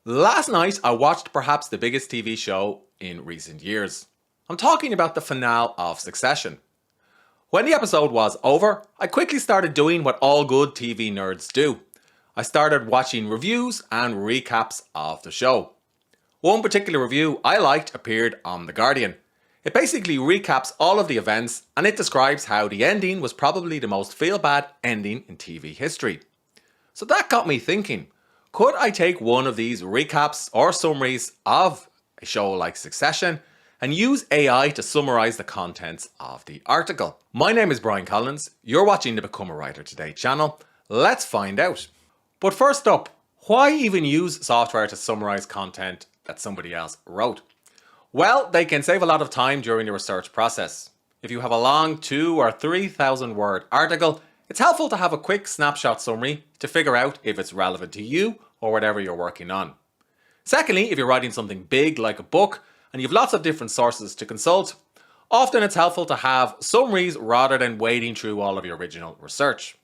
Last night I watched perhaps the biggest TV show in recent years. I'm talking about the finale of Succession. When the episode was over, I quickly started doing what all good TV nerds do. I started watching reviews and recaps of the show. One particular review I liked appeared on The Guardian. It basically recaps all of the events and it describes how the ending was probably the most feel-bad ending in TV history. So that got me thinking. Could I take one of these recaps or summaries of a show like Succession and use AI to summarise the contents of the article? My name is Brian Collins, you're watching the Become a Writer Today channel. Let's find out. But first up, why even use software to summarise content that somebody else wrote? Well, they can save a lot of time during the research process. If you have a long 2,000 or 3,000 word article, it's helpful to have a quick snapshot summary to figure out if it's relevant to you or whatever you're working on. Secondly, if you're writing something big like a book and you have lots of different sources to consult, often it's helpful to have summaries rather than wading through all of your original research.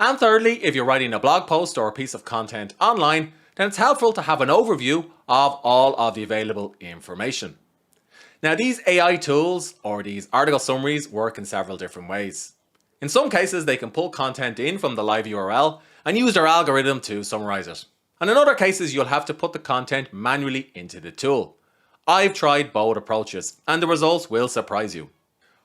And thirdly, if you're writing a blog post or a piece of content online, then it's helpful to have an overview of all of the available information. Now, these AI tools or these article summaries work in several different ways. In some cases, they can pull content in from the live URL and use their algorithm to summarize it. And in other cases, you'll have to put the content manually into the tool. I've tried both approaches and the results will surprise you.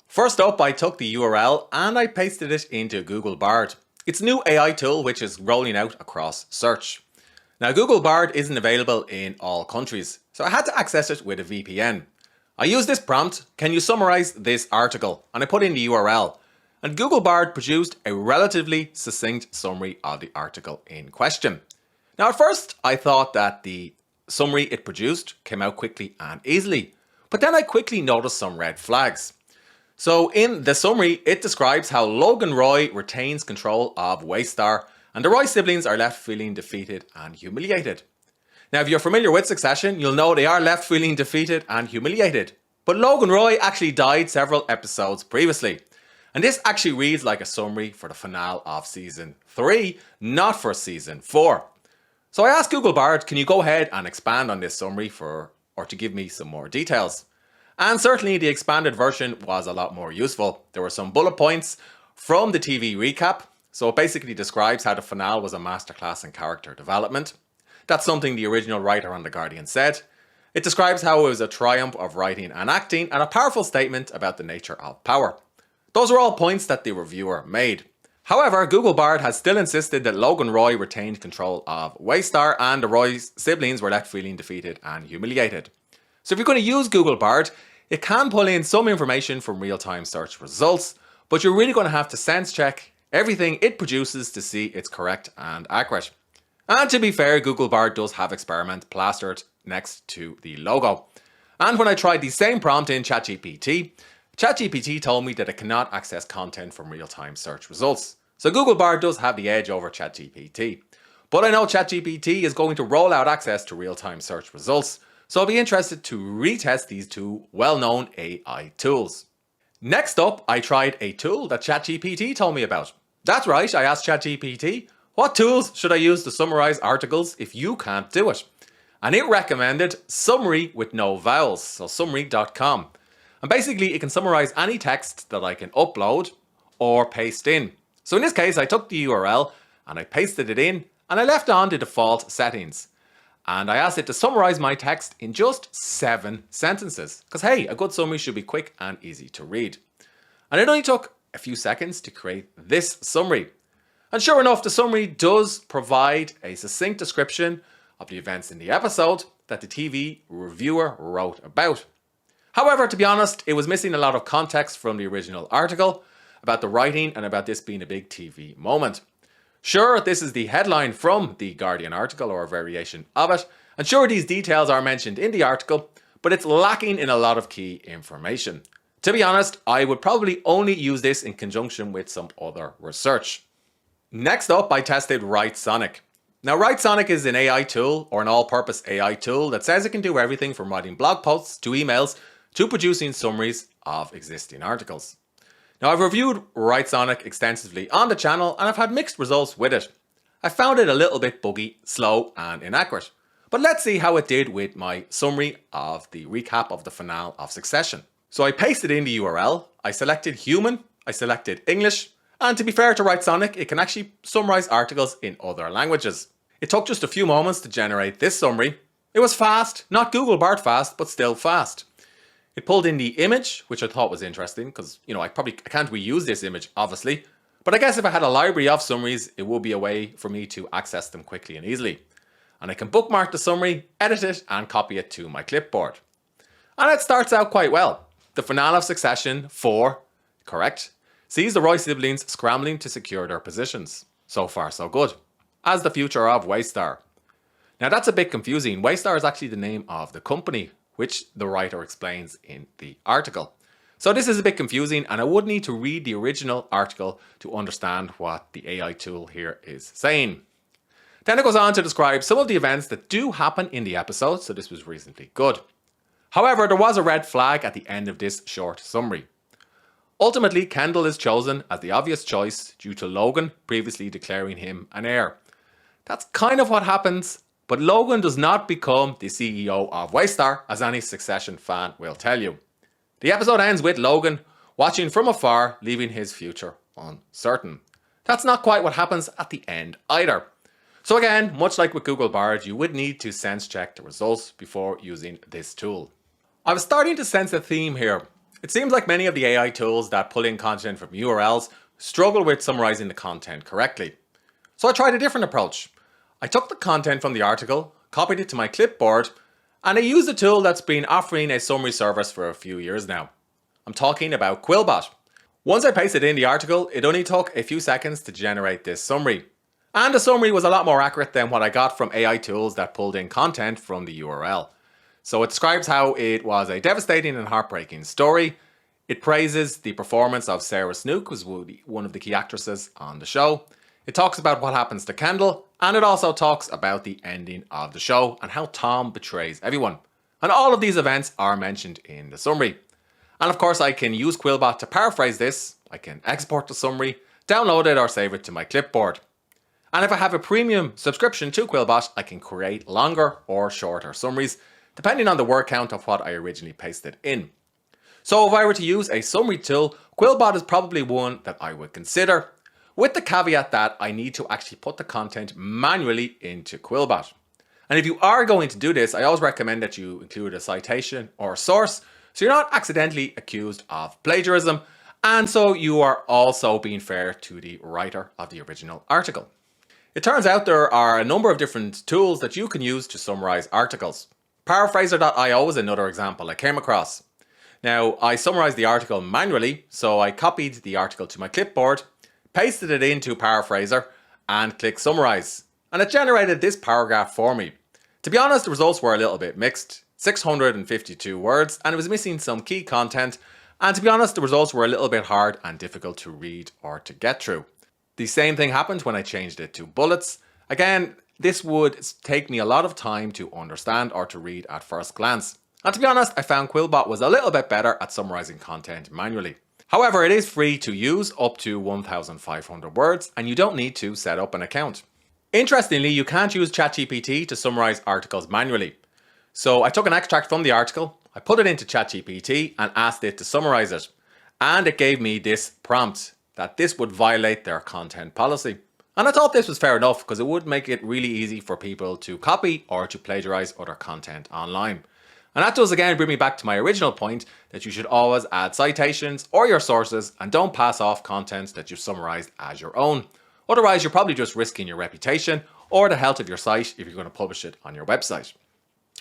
First up, I took the URL and I pasted it into Google Bard. It's a new AI tool which is rolling out across search. Now, Google Bard isn't available in all countries, so I had to access it with a VPN. I used this prompt, "Can you summarize this article?" and I put in the URL. And Google Bard produced a relatively succinct summary of the article in question. Now, at first, I thought that the summary it produced came out quickly and easily, but then I quickly noticed some red flags. So in the summary, it describes how Logan Roy retains control of Waystar and the Roy siblings are left feeling defeated and humiliated. Now, if you're familiar with Succession, you'll know they are left feeling defeated and humiliated. But Logan Roy actually died several episodes previously. And this actually reads like a summary for the finale of season 3, not for season 4. So I asked Google Bard, can you go ahead and expand on this summary or to give me some more details? And certainly the expanded version was a lot more useful. There were some bullet points from the TV recap. So it basically describes how the finale was a masterclass in character development. That's something the original writer on The Guardian said. It describes how it was a triumph of writing and acting and a powerful statement about the nature of power. Those are all points that the reviewer made. However, Google Bard has still insisted that Logan Roy retained control of Waystar and the Roy siblings were left feeling defeated and humiliated. So if you're going to use Google Bard, it can pull in some information from real-time search results, but you're really going to have to sense check everything it produces to see it's correct and accurate. And to be fair, Google Bard does have experiment plastered next to the logo. And when I tried the same prompt in ChatGPT told me that it cannot access content from real-time search results. So Google Bard does have the edge over ChatGPT. But I know ChatGPT is going to roll out access to real-time search results, so I'll be interested to retest these two well-known AI tools. Next up, I tried a tool that ChatGPT told me about. That's right, I asked ChatGPT, what tools should I use to summarize articles if you can't do it? And it recommended Summary with no vowels, so summary.com. And basically, it can summarize any text that I can upload or paste in. So in this case, I took the URL and I pasted it in and I left on the default settings. And I asked it to summarize my text in just 7 sentences. Because hey, a good summary should be quick and easy to read. And it only took a few seconds to create this summary. And sure enough, the summary does provide a succinct description of the events in the episode that the TV reviewer wrote about. However, to be honest, it was missing a lot of context from the original article about the writing and about this being a big TV moment. Sure, this is the headline from the Guardian article or a variation of it, and sure, these details are mentioned in the article, but it's lacking in a lot of key information. To be honest, I would probably only use this in conjunction with some other research. Next up, I tested WriteSonic. Now, WriteSonic is an AI tool or an all-purpose AI tool that says it can do everything from writing blog posts to emails to producing summaries of existing articles. Now, I've reviewed WriteSonic extensively on the channel and I've had mixed results with it. I found it a little bit buggy, slow and inaccurate. But let's see how it did with my summary of the recap of the finale of Succession. So I pasted in the URL, I selected human, I selected English, and to be fair to WriteSonic, it can actually summarize articles in other languages. It took just a few moments to generate this summary. It was fast, not QuillBot fast, but still fast. It pulled in the image, which I thought was interesting because, I can't reuse this image, obviously. But I guess if I had a library of summaries, it would be a way for me to access them quickly and easily. And I can bookmark the summary, edit it, and copy it to my clipboard. And it starts out quite well. The finale of Succession 4, correct, sees the Roy siblings scrambling to secure their positions. So far, so good. As the future of Waystar. Now that's a bit confusing. Waystar is actually the name of the company, which the writer explains in the article. So this is a bit confusing, and I would need to read the original article to understand what the AI tool here is saying. Then it goes on to describe some of the events that do happen in the episode, so this was reasonably good. However, there was a red flag at the end of this short summary. Ultimately, Kendall is chosen as the obvious choice due to Logan previously declaring him an heir. That's kind of what happens, but Logan does not become the CEO of Waystar, as any Succession fan will tell you. The episode ends with Logan watching from afar, leaving his future uncertain. That's not quite what happens at the end either. So again, much like with Google Bard, you would need to sense check the results before using this tool. I was starting to sense a theme here. It seems like many of the AI tools that pull in content from URLs struggle with summarizing the content correctly. So I tried a different approach. I took the content from the article, copied it to my clipboard, and I used a tool that's been offering a summary service for a few years now. I'm talking about QuillBot. Once I pasted in the article, it only took a few seconds to generate this summary. And the summary was a lot more accurate than what I got from AI tools that pulled in content from the URL. So it describes how it was a devastating and heartbreaking story. It praises the performance of Sarah Snook, who's one of the key actresses on the show. It talks about what happens to Kendall, and it also talks about the ending of the show and how Tom betrays everyone. And all of these events are mentioned in the summary. And of course, I can use QuillBot to paraphrase this. I can export the summary, download it, or save it to my clipboard. And if I have a premium subscription to QuillBot, I can create longer or shorter summaries, depending on the word count of what I originally pasted in. So if I were to use a summary tool, QuillBot is probably one that I would consider, with the caveat that I need to actually put the content manually into QuillBot. And if you are going to do this, I always recommend that you include a citation or a source, so you're not accidentally accused of plagiarism, and so you are also being fair to the writer of the original article. It turns out there are a number of different tools that you can use to summarize articles. Paraphraser.io is another example I came across. Now, I summarized the article manually, so I copied the article to my clipboard, pasted it into Paraphraser, and clicked summarize. And it generated this paragraph for me. To be honest, the results were a little bit mixed. 652 words, and it was missing some key content. And to be honest, the results were a little bit hard and difficult to read or to get through. The same thing happened when I changed it to bullets. Again, this would take me a lot of time to understand or to read at first glance. And to be honest, I found QuillBot was a little bit better at summarizing content manually. However, it is free to use up to 1,500 words, and you don't need to set up an account. Interestingly, you can't use ChatGPT to summarize articles manually. So I took an extract from the article, I put it into ChatGPT and asked it to summarize it. And it gave me this prompt that this would violate their content policy. And I thought this was fair enough because it would make it really easy for people to copy or to plagiarize other content online. And that does again bring me back to my original point that you should always add citations or your sources and don't pass off content that you've summarized as your own. Otherwise, you're probably just risking your reputation or the health of your site if you're going to publish it on your website.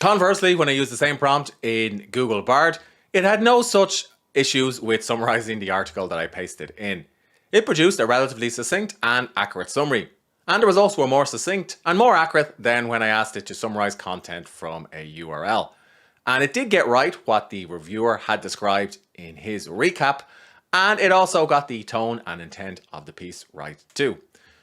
Conversely, when I used the same prompt in Google Bard, it had no such issues with summarizing the article that I pasted in. It produced a relatively succinct and accurate summary. And the results were more succinct and more accurate than when I asked it to summarize content from a URL. And it did get right what the reviewer had described in his recap, and it also got the tone and intent of the piece right too.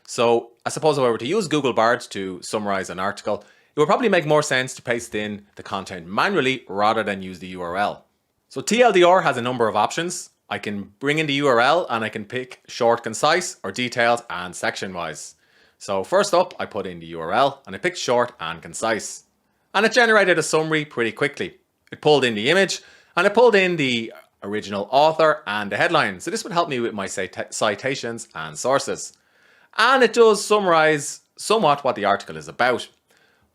So I suppose if I were to use Google Bard to summarize an article, it would probably make more sense to paste in the content manually rather than use the URL. So TLDR has a number of options. I can bring in the URL and I can pick short, concise, or detailed and section wise. So first up, I put in the URL and I picked short and concise. and it generated a summary pretty quickly. It pulled in the image and it pulled in the original author and the headline. So this would help me with my citations and sources. And it does summarize somewhat what the article is about.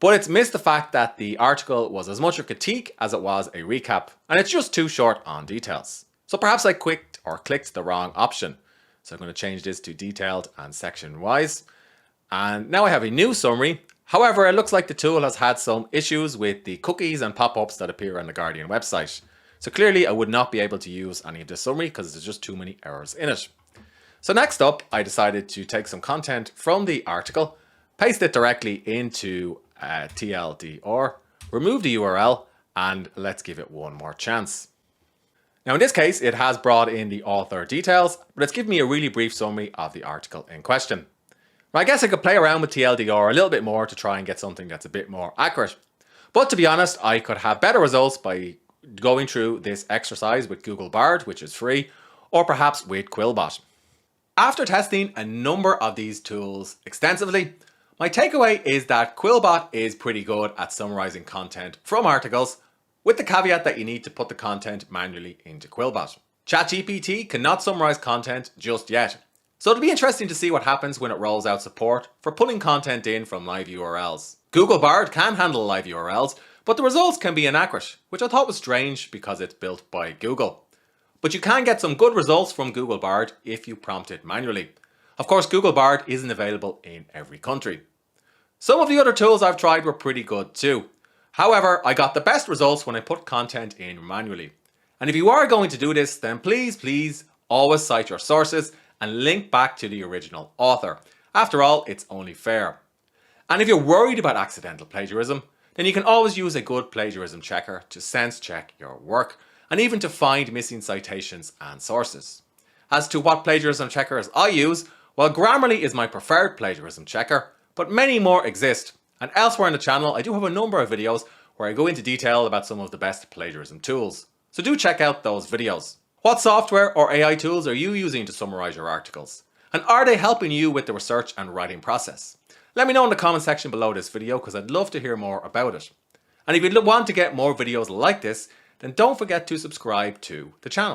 But it's missed the fact that the article was as much a critique as it was a recap, and it's just too short on details. So perhaps I clicked the wrong option. So I'm going to change this to detailed and section wise. And now I have a new summary. However, it looks like the tool has had some issues with the cookies and pop-ups that appear on the Guardian website. So clearly I would not be able to use any of this summary because there's just too many errors in it. So next up, I decided to take some content from the article, paste it directly into TLDR, remove the URL, and let's give it one more chance. Now in this case, it has brought in the author details, but it's given me a really brief summary of the article in question. Now, I guess I could play around with TLDR a little bit more to try and get something that's a bit more accurate. But to be honest, I could have better results by going through this exercise with Google Bard, which is free, or perhaps with QuillBot. After testing a number of these tools extensively, my takeaway is that QuillBot is pretty good at summarizing content from articles, with the caveat that you need to put the content manually into QuillBot. ChatGPT cannot summarize content just yet, so it'll be interesting to see what happens when it rolls out support for pulling content in from live URLs. Google Bard can handle live URLs, but the results can be inaccurate, which I thought was strange because it's built by Google. But you can get some good results from Google Bard if you prompt it manually. Of course, Google Bard isn't available in every country. Some of the other tools I've tried were pretty good too. However, I got the best results when I put content in manually. And if you are going to do this, then please always cite your sources and link back to the original author. After all, it's only fair. And if you're worried about accidental plagiarism, then you can always use a good plagiarism checker to sense check your work, and even to find missing citations and sources. As to what plagiarism checkers I use, well, Grammarly is my preferred plagiarism checker, but many more exist. And elsewhere in the channel, I do have a number of videos where I go into detail about some of the best plagiarism tools. So do check out those videos. What software or AI tools are you using to summarize your articles? And are they helping you with the research and writing process? Let me know in the comment section below this video because I'd love to hear more about it. And if you want to get more videos like this, then don't forget to subscribe to the channel.